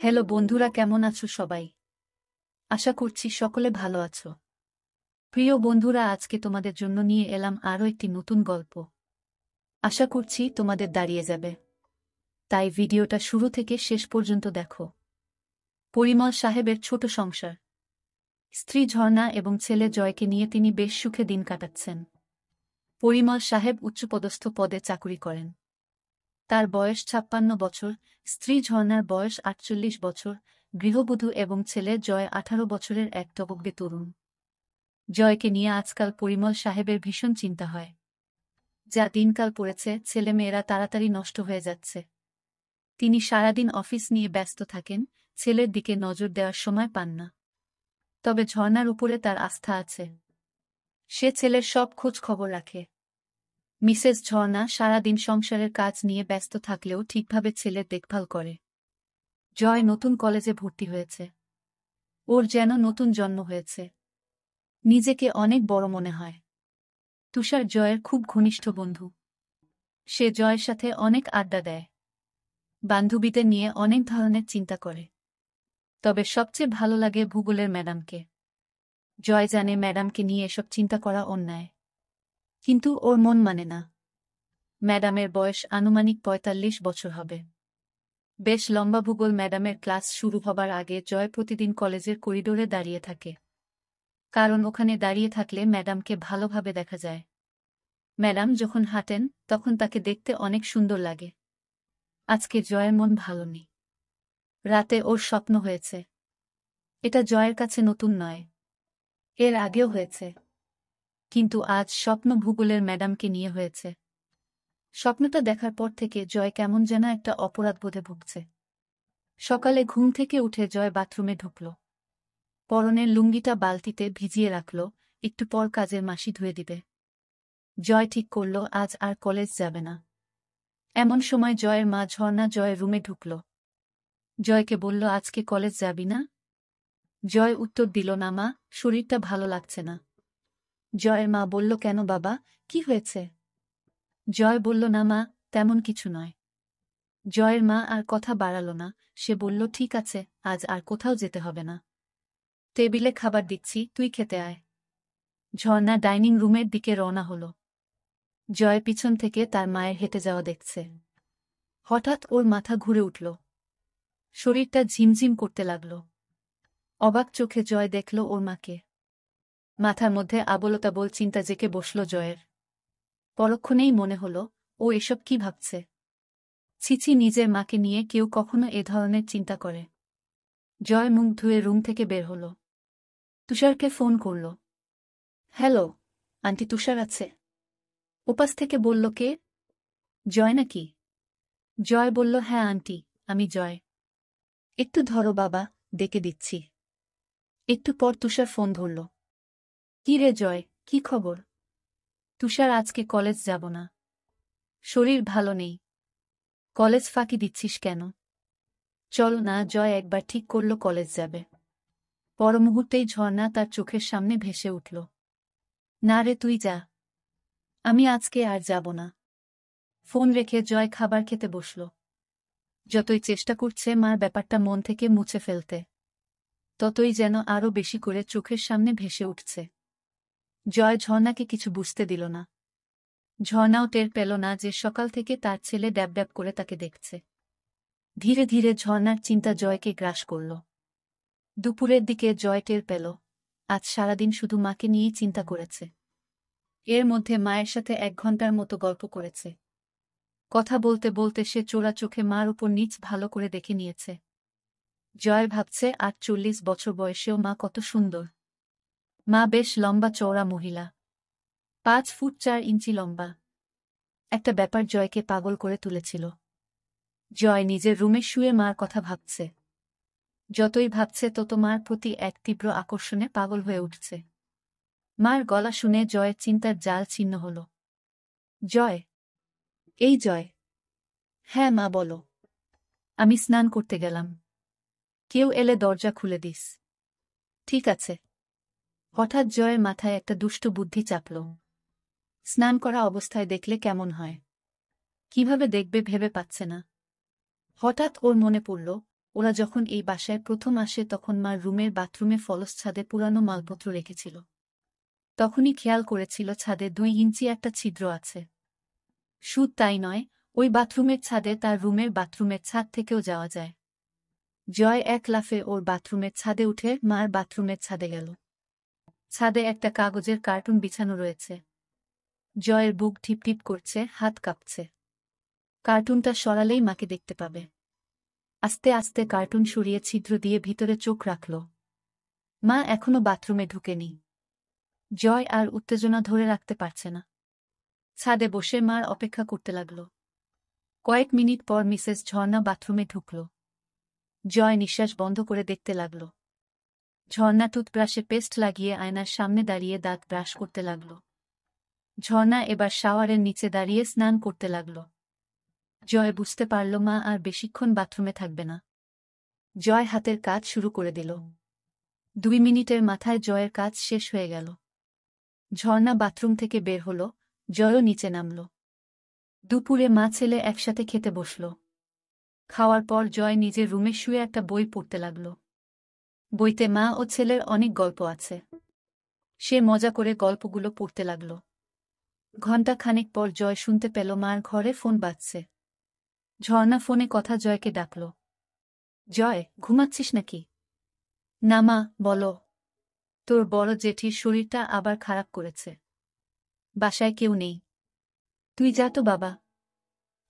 Hello বন্ধুরা, কেমন আছো সবাই? আশা করছি সকলে ভালো আছো। প্রিয় বন্ধুরা, আজকে তোমাদের জন্য নিয়ে এলাম আরও একটি নতুন গল্প। আশা করছি তোমাদের দাঁড়িয়ে যাবে, তাই ভিডিওটা শুরু থেকে শেষ পর্যন্ত দেখো। পরিমল সাহেবের ছোট সংসার। স্ত্রী ঝর্ণা এবং ছেলে জয়কে নিয়ে তিনি বেশ সুখে দিন কাটাচ্ছেন। পরিমল সাহেব উচ্চপদস্থ পদে চাকুরি করেন। তার বয়স ৫৬ বছর, স্ত্রী ঝর্ণার বয়স ৪৮ বছর, গৃহবধূ এবং ছেলে জয় ১৮ বছরের এক টগবগে তরুণ। জয়কে নিয়ে আজকাল পরিমল সাহেবের ভীষণ চিন্তা হয়। যা দিনকাল পড়েছে, ছেলেমেয়েরা তাড়াতাড়ি নষ্ট হয়ে যাচ্ছে। তিনি সারাদিন অফিস নিয়ে ব্যস্ত থাকেন, ছেলের দিকে নজর দেওয়ার সময় পান না। তবে ঝর্ণার উপরে তার আস্থা আছে। সে ছেলের সব খোঁজ খবর রাখে। মিসেস ঝর্ণা সারাদিন সংসারের কাজ নিয়ে ব্যস্ত থাকলেও ঠিকভাবে ছেলের দেখভাল করে। জয় নতুন কলেজে ভর্তি হয়েছে। ওর যেন নতুন জন্ম হয়েছে। নিজেকে অনেক বড় মনে হয়। তুষার জয়ের খুব ঘনিষ্ঠ বন্ধু। সে জয়ের সাথে অনেক আড্ডা দেয়, বান্ধবীদের নিয়ে অনেক ধরনের চিন্তা করে। তবে সবচেয়ে ভালো লাগে ভূগোলের ম্যাডামকে। জয় জানে ম্যাডামকে নিয়ে এসব চিন্তা করা অন্যায়, কিন্তু ওর মন মানে না। ম্যাডামের বয়স আনুমানিক ৪৫ বছর হবে। বেশ লম্বা। ভূগোল ম্যাডামের ক্লাস শুরু হবার আগে জয় প্রতিদিন কলেজের করিডোরে দাঁড়িয়ে থাকে, কারণ ওখানে দাঁড়িয়ে থাকলে ম্যাডামকে ভালোভাবে দেখা যায়। ম্যাডাম যখন হাঁটেন তখন তাকে দেখতে অনেক সুন্দর লাগে। আজকে জয়ের মন ভালো নেই। রাতে ওর স্বপ্ন হয়েছে। এটা জয়ের কাছে নতুন নয়, এর আগেও হয়েছে। কিন্তু আজ স্বপ্ন ভূগোলের ম্যাডামকে নিয়ে হয়েছে। স্বপ্নটা দেখার পর থেকে জয় কেমন যেন একটা অপরাধবোধে ভুগছে। সকালে ঘুম থেকে উঠে জয় বাথরুমে ঢুকল। পরনের লুঙ্গিটা বালতিতে ভিজিয়ে রাখল, একটু পর কাজের মাসি ধুয়ে দিবে। জয় ঠিক করল আজ আর কলেজ যাবে না। এমন সময় জয়ের মা ঝর্ণা জয়ের রুমে ঢুকল। জয়কে বলল, আজকে কলেজ যাবি না? জয় উত্তর দিল, না মা, শরীরটা ভালো লাগছে না। জয়ের মা বলল, কেন বাবা, কি হয়েছে? জয় বলল, না মা, তেমন কিছু নয়। জয়ের মা আর কথা বাড়াল না। সে বলল, ঠিক আছে, আজ আর কোথাও যেতে হবে না। টেবিলে খাবার দিচ্ছি, তুই খেতে আয়। ঝর্ণা ডাইনিং রুমের দিকে রওনা হল। জয় পিছন থেকে তার মায়ের হেঁটে যাওয়া দেখছে। হঠাৎ ওর মাথা ঘুরে উঠল। শরীরটা ঝিমঝিম করতে লাগল। অবাক চোখে জয় দেখল ওর মাকে। মাথার মধ্যে আবোলতাবোল চিন্তা জেঁকে বসল জয়ের। পরক্ষণেই মনে হল, ও এসব কি ভাবছে? ছিছি, নিজের মাকে নিয়ে কেউ কখনো এ ধরনের চিন্তা করে? জয় মুখ ধুয়ে রুম থেকে বের হল। তুষারকে ফোন করল। হ্যালো, আন্টি তুষার আছে? ওপাশ থেকে বলল, কে? জয় নাকি? জয় বলল, হ্যাঁ আন্টি, আমি জয়। একটু ধরো বাবা, ডেকে দিচ্ছি। একটু পর তুষার ফোন ধরল। কি রে জয়, কি খবর? তুষার, আজকে কলেজ যাব না। শরীর ভালো নেই। কলেজ ফাঁকি দিচ্ছিস কেন? চল না। জয় একবার ঠিক করল কলেজ যাবে। পর মুহূর্তেই ঝর্ণা তার চোখের সামনে ভেসে উঠল। না রে, তুই যা। আমি আজকে আর যাব না। ফোন রেখে জয় খাবার খেতে বসল। যতই চেষ্টা করছে মার ব্যাপারটা মন থেকে মুছে ফেলতে, ততই যেন আরও বেশি করে চোখের সামনে ভেসে উঠছে। জয় ঝর্ণাকে কিছু বুঝতে দিল না। ঝর্ণাও টের পেল না যে সকাল থেকে তার ছেলে ড্যাব ড্যাব করে তাকে দেখছে। ধীরে ধীরে ঝর্ণার চিন্তা জয়কে গ্রাস করল। দুপুরের দিকে জয় টের পেল, আজ সারাদিন শুধু মাকে নিয়েই চিন্তা করেছে। এর মধ্যে মায়ের সাথে ১ ঘন্টার মতো গল্প করেছে। কথা বলতে বলতে সে চোরা চোখে মার উপর নিচ ভালো করে দেখে নিয়েছে। জয় ভাবছে, ৪৮ বছর বয়সেও মা কত সুন্দর। মা বেশ লম্বা চওড়া মহিলা, ৫ ফুট ৪ ইঞ্চি লম্বা। একটা ব্যাপার জয়কে পাগল করে তুলেছিল। জয় নিজের রুমে শুয়ে মার কথা ভাবছে। যতই ভাবছে তত মার প্রতি এক তীব্র আকর্ষণে পাগল হয়ে উঠছে। মার গলা শুনে জয়ের চিন্তার জাল ছিন্ন হল। জয়, এই জয়। হ্যাঁ মা, বলো। আমি স্নান করতে গেলাম। কেউ এলে দরজা খুলে দিস। ঠিক আছে। হঠাৎ জয়ের মাথায় একটা দুষ্ট বুদ্ধি চাপল। স্নান করা অবস্থায় দেখলে কেমন হয়? কিভাবে দেখবে ভেবে পাচ্ছে না। হঠাৎ ওর মনে পড়ল, ওরা যখন এই বাসায় প্রথম আসে তখন মার রুমের বাথরুমে ফলস ছাদে পুরানো মালপত্র রেখেছিল। তখনই খেয়াল করেছিল ছাদে 2 ইঞ্চি একটা ছিদ্র আছে। শুধু তাই নয়, ওই বাথরুমের ছাদে তার রুমের বাথরুমের ছাদ থেকেও যাওয়া যায়। জয় এক লাফে ওর বাথরুমের ছাদে উঠে মার বাথরুমের ছাদে গেল। ছাদে একটা কাগজের কার্টুন বিছানো রয়েছে। জয়ের বুক টিপটিপ করছে, হাত কাঁপছে। কার্টুনটা সরালেই মাকে দেখতে পাবে। আস্তে আস্তে কার্টুন সরিয়ে ছিদ্র দিয়ে ভিতরে চোখ রাখল। মা এখনো বাথরুমে ঢুকেনি। জয় আর উত্তেজনা ধরে রাখতে পারছে না। ছাদে বসে মার অপেক্ষা করতে লাগল। কয়েক মিনিট পর মিসেস ঝর্ণা বাথরুমে ঢুকল। জয় নিঃশ্বাস বন্ধ করে দেখতে লাগল। ঝর্ণা টুথব্রাশে পেস্ট লাগিয়ে আয়নার সামনে দাঁড়িয়ে দাঁত ব্রাশ করতে লাগল। ঝর্ণা এবার শাওয়ারের নিচে দাঁড়িয়ে স্নান করতে লাগল। জয় বুঝতে পারল মা আর বেশিক্ষণ বাথরুমে থাকবে না। জয় হাতের কাজ শুরু করে দিল। 2 মিনিটের মাথায় জয়ের কাজ শেষ হয়ে গেল। ঝর্ণা বাথরুম থেকে বের হল, জয়ও নিচে নামল। দুপুরে মা ছেলে একসাথে খেতে বসল। খাওয়ার পর জয় নিজের রুমে শুয়ে একটা বই পড়তে লাগল। বইতে মা ও ছেলের অনেক গল্প আছে। সে মজা করে গল্পগুলো পড়তে লাগল। ঘণ্টা খানেক পর জয় শুনতে পেল মার ঘরে ফোন বাজছে। ঝর্ণা ফোনে কথা জয়কে ডাকল। জয়, ঘুমাচ্ছিস নাকি? না মা, বলো। তোর বড় জেঠির শরীরটা আবার খারাপ করেছে। বাসায় কেউ নেই। তুই যা তো বাবা।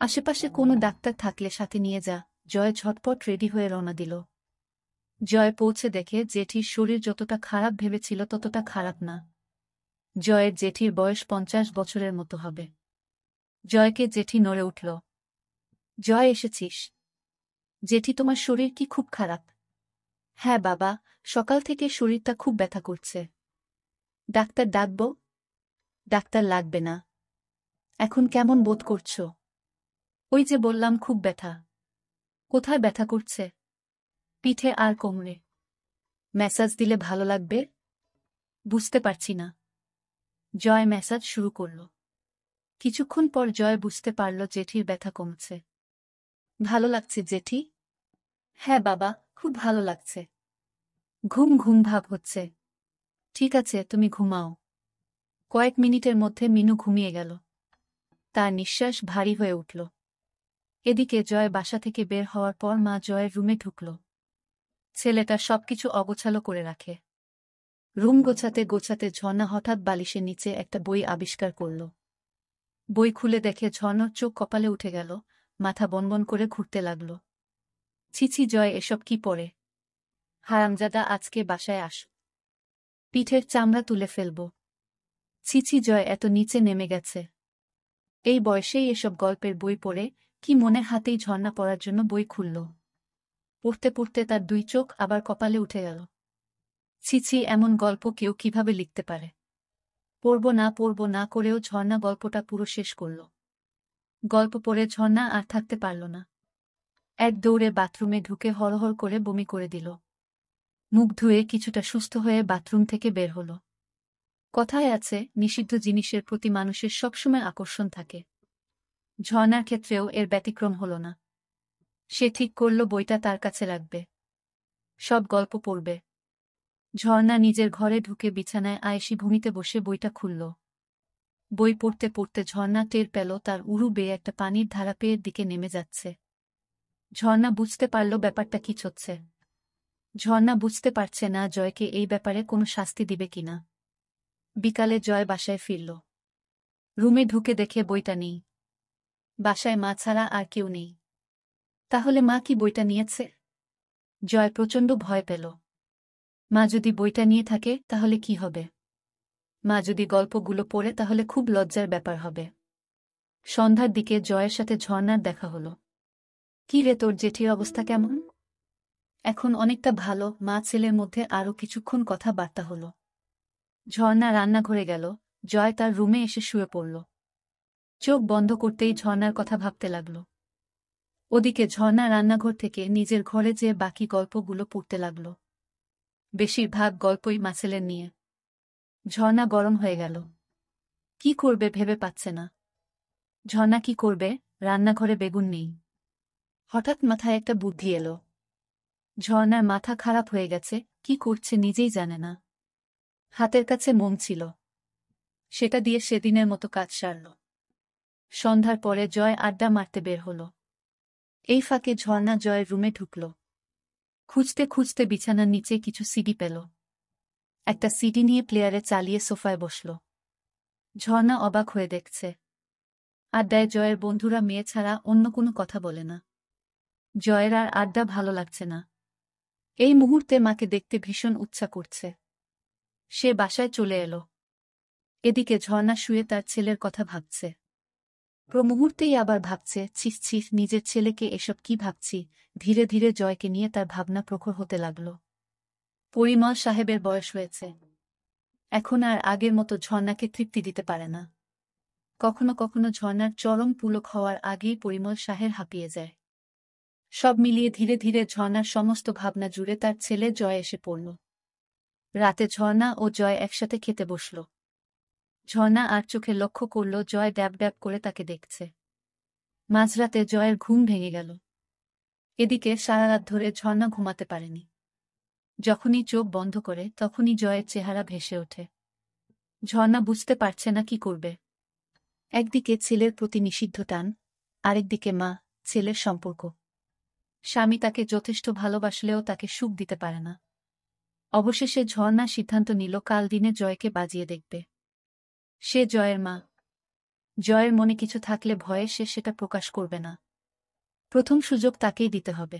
আশেপাশে কোনো ডাক্তার থাকলে সাথে নিয়ে যা। জয় ঝটপট রেডি হয়ে রওনা দিল। জয় পৌঁছে দেখে জেঠির শরীর যতটা খারাপ ভেবেছিল ততটা খারাপ না। জয়ের জেঠির বয়স 50 বছরের মতো হবে। জয়কে জেঠি নড়ে উঠল। জয়, এসেছিস? জেঠি, তোমার শরীর কি খুব খারাপ? হ্যাঁ বাবা, সকাল থেকে শরীরটা খুব ব্যথা করছে। ডাক্তার ডাকব? ডাক্তার লাগবে না। এখন কেমন বোধ করছ? ওই যে বললাম, খুব ব্যথা। কোথায় ব্যথা করছে? পিঠে আর কোমরে। ম্যাসাজ দিলে ভালো লাগবে? বুঝতে পারছি না। জয় ম্যাসাজ শুরু করল। কিছুক্ষণ পর জয় বুঝতে পারল জেঠির ব্যথা কমছে। ভালো লাগছে জেঠি? হ্যাঁ বাবা, খুব ভালো লাগছে। ঘুম ঘুম ভাব হচ্ছে। ঠিক আছে, তুমি ঘুমাও। কয়েক মিনিটের মধ্যে মিনু ঘুমিয়ে গেল। তার নিঃশ্বাস ভারী হয়ে উঠল। এদিকে জয় বাসা থেকে বের হওয়ার পর মা জয়ের রুমে ঢুকল। ছেলেটা সবকিছু অগোছালো করে রাখে। রুম গোছাতে গোছাতে ঝর্ণা হঠাৎ বালিশের নিচে একটা বই আবিষ্কার করল। বই খুলে দেখে ঝর্ণার চোখ কপালে উঠে গেল, মাথা বনবন করে ঘুরতে লাগল। ছিছি জয়, এসব কি পড়ে? হারামজাদা, আজকে বাসায় আস। পিঠের চামড়া তুলে ফেলব। ছিছি জয়, এত নিচে নেমে গেছে। এই বয়সেই এসব গল্পের বই পড়ে? কি মনে? হাতেই ঝর্ণা পড়ার জন্য বই খুলল। পড়তে পড়তে তার 2 চোখ আবার কপালে উঠে গেল। ছিছি, এমন গল্প কেউ কিভাবে লিখতে পারে? পড়ব না করেও ঝর্ণা গল্পটা পুরো শেষ করল। গল্প পড়ে ঝর্ণা আর থাকতে পারল না। এক দৌড়ে বাথরুমে ঢুকে হড়হড় করে বমি করে দিল। মুখ ধুয়ে কিছুটা সুস্থ হয়ে বাথরুম থেকে বের হল। কথায় আছে, নিষিদ্ধ জিনিসের প্রতি মানুষের সবসময় আকর্ষণ থাকে। ঝর্ণার ক্ষেত্রেও এর ব্যতিক্রম হল না। সে ঠিক করল বইটা তার কাছে রাখবে। সব গল্প পড়বে। ঝর্ণা নিজের ঘরে ঢুকে বিছানায় আয়েশি ভূমিতে বসে বইটা খুলল। বই পড়তে পড়তে ঝর্ণা টের পেল তার উরু বেয়ে একটা পানির ধারা পেয়ের দিকে নেমে যাচ্ছে। ঝর্ণা বুঝতে পারল ব্যাপারটা কি হচ্ছে। ঝর্ণা বুঝতে পারছে না জয়কে এই ব্যাপারে কোনো শাস্তি দিবে কিনা। বিকালে জয় বাসায় ফিরল। রুমে ঢুকে দেখে বইটা নেই। বাসায় মা ছাড়া আর কেউ নেই। তাহলে মা কি বইটা নিয়েছে? জয় প্রচণ্ড ভয় পেল। মা যদি বইটা নিয়ে থাকে তাহলে কি হবে? মা যদি গল্পগুলো পড়ে তাহলে খুব লজ্জার ব্যাপার হবে। সন্ধ্যার দিকে জয়ের সাথে ঝর্ণার দেখা হল। কি রে, তোর জেঠির অবস্থা কেমন? এখন অনেকটা ভালো। মা ছেলের মধ্যে আরও কিছুক্ষণ কথাবার্তা হল। ঝর্ণা রান্নাঘরে গেল। জয় তার রুমে এসে শুয়ে পড়ল। চোখ বন্ধ করতেই ঝর্ণার কথা ভাবতে লাগল। ওদিকে ঝর্ণা রান্নাঘর থেকে নিজের ঘরে যেয়ে বাকি গল্পগুলো পড়তে লাগল। বেশিরভাগ গল্পই মাছেলের নিয়ে। ঝর্ণা গরম হয়ে গেল। কি করবে ভেবে পাচ্ছে না। ঝর্ণা কি করবে? রান্নাঘরে বেগুন নেই। হঠাৎ মাথায় একটা বুদ্ধি এলো। ঝর্ণার মাথা খারাপ হয়ে গেছে, কি করছে নিজেই জানে না। হাতের কাছে মোম ছিল, সেটা দিয়ে সেদিনের মতো কাজ সারল। সন্ধ্যার পরে জয় আড্ডা মারতে বের হল। এই ফাঁকে ঝর্ণা জয়ের রুমে ঢুকল। খুঁজতে খুঁজতে বিছানার নিচে কিছু সিডি পেল। একটা সিডি নিয়ে প্লেয়ারে চালিয়ে সোফায় বসল। ঝর্ণা অবাক হয়ে দেখছে, আড্ডায় জয়ের বন্ধুরা মেয়ে ছাড়া অন্য কোনো কথা বলে না। জয়ের আর আড্ডা ভালো লাগছে না। এই মুহূর্তে মাকে দেখতে ভীষণ ইচ্ছা করছে। সে বাসায় চলে এলো। এদিকে ঝর্ণা শুয়ে তার ছেলের কথা ভাবছে। মুহূর্তেই আবার ভাবছে, ছিস ছিস, নিজের ছেলেকে এসব কি ভাবছি। ধীরে ধীরে জয়কে নিয়ে তার ভাবনা প্রখর হতে লাগল। পরিমল সাহেবের বয়স হয়েছে, এখন আর আগের মতো ঝর্ণাকে তৃপ্তি দিতে পারে না। কখনো কখনো ঝর্ণার চরম পুলক হওয়ার আগেই পরিমল সাহেব হাঁপিয়ে যায়। সব মিলিয়ে ধীরে ধীরে ঝর্ণার সমস্ত ভাবনা জুড়ে তার ছেলে জয় এসে পড়ল। রাতে ঝর্ণা ও জয় একসাথে খেতে বসল। ঝর্ণা আর চোখে লক্ষ্য করল জয় ড্যাব ড্যাব করে তাকে দেখছে। মাঝরাতে জয়ের ঘুম ভেঙে গেল। এদিকে সারা রাত ধরে ঝর্ণা ঘুমাতে পারেনি। যখনই চোখ বন্ধ করে তখনই জয়ের চেহারা ভেসে ওঠে। ঝর্ণা বুঝতে পারছে না কি করবে। একদিকে ছেলের প্রতি নিষিদ্ধ টান, আরেকদিকে মা ছেলের সম্পর্ক। স্বামী তাকে যথেষ্ট ভালোবাসলেও তাকে সুখ দিতে পারে না। অবশেষে ঝর্ণা সিদ্ধান্ত নিল কাল দিনে জয়কে বাজিয়ে দেখবে। সে জয়ের মা। জয়ের মনে কিছু থাকলে ভয়ে সে সেটা প্রকাশ করবে না। প্রথম সুযোগ তাকেই দিতে হবে।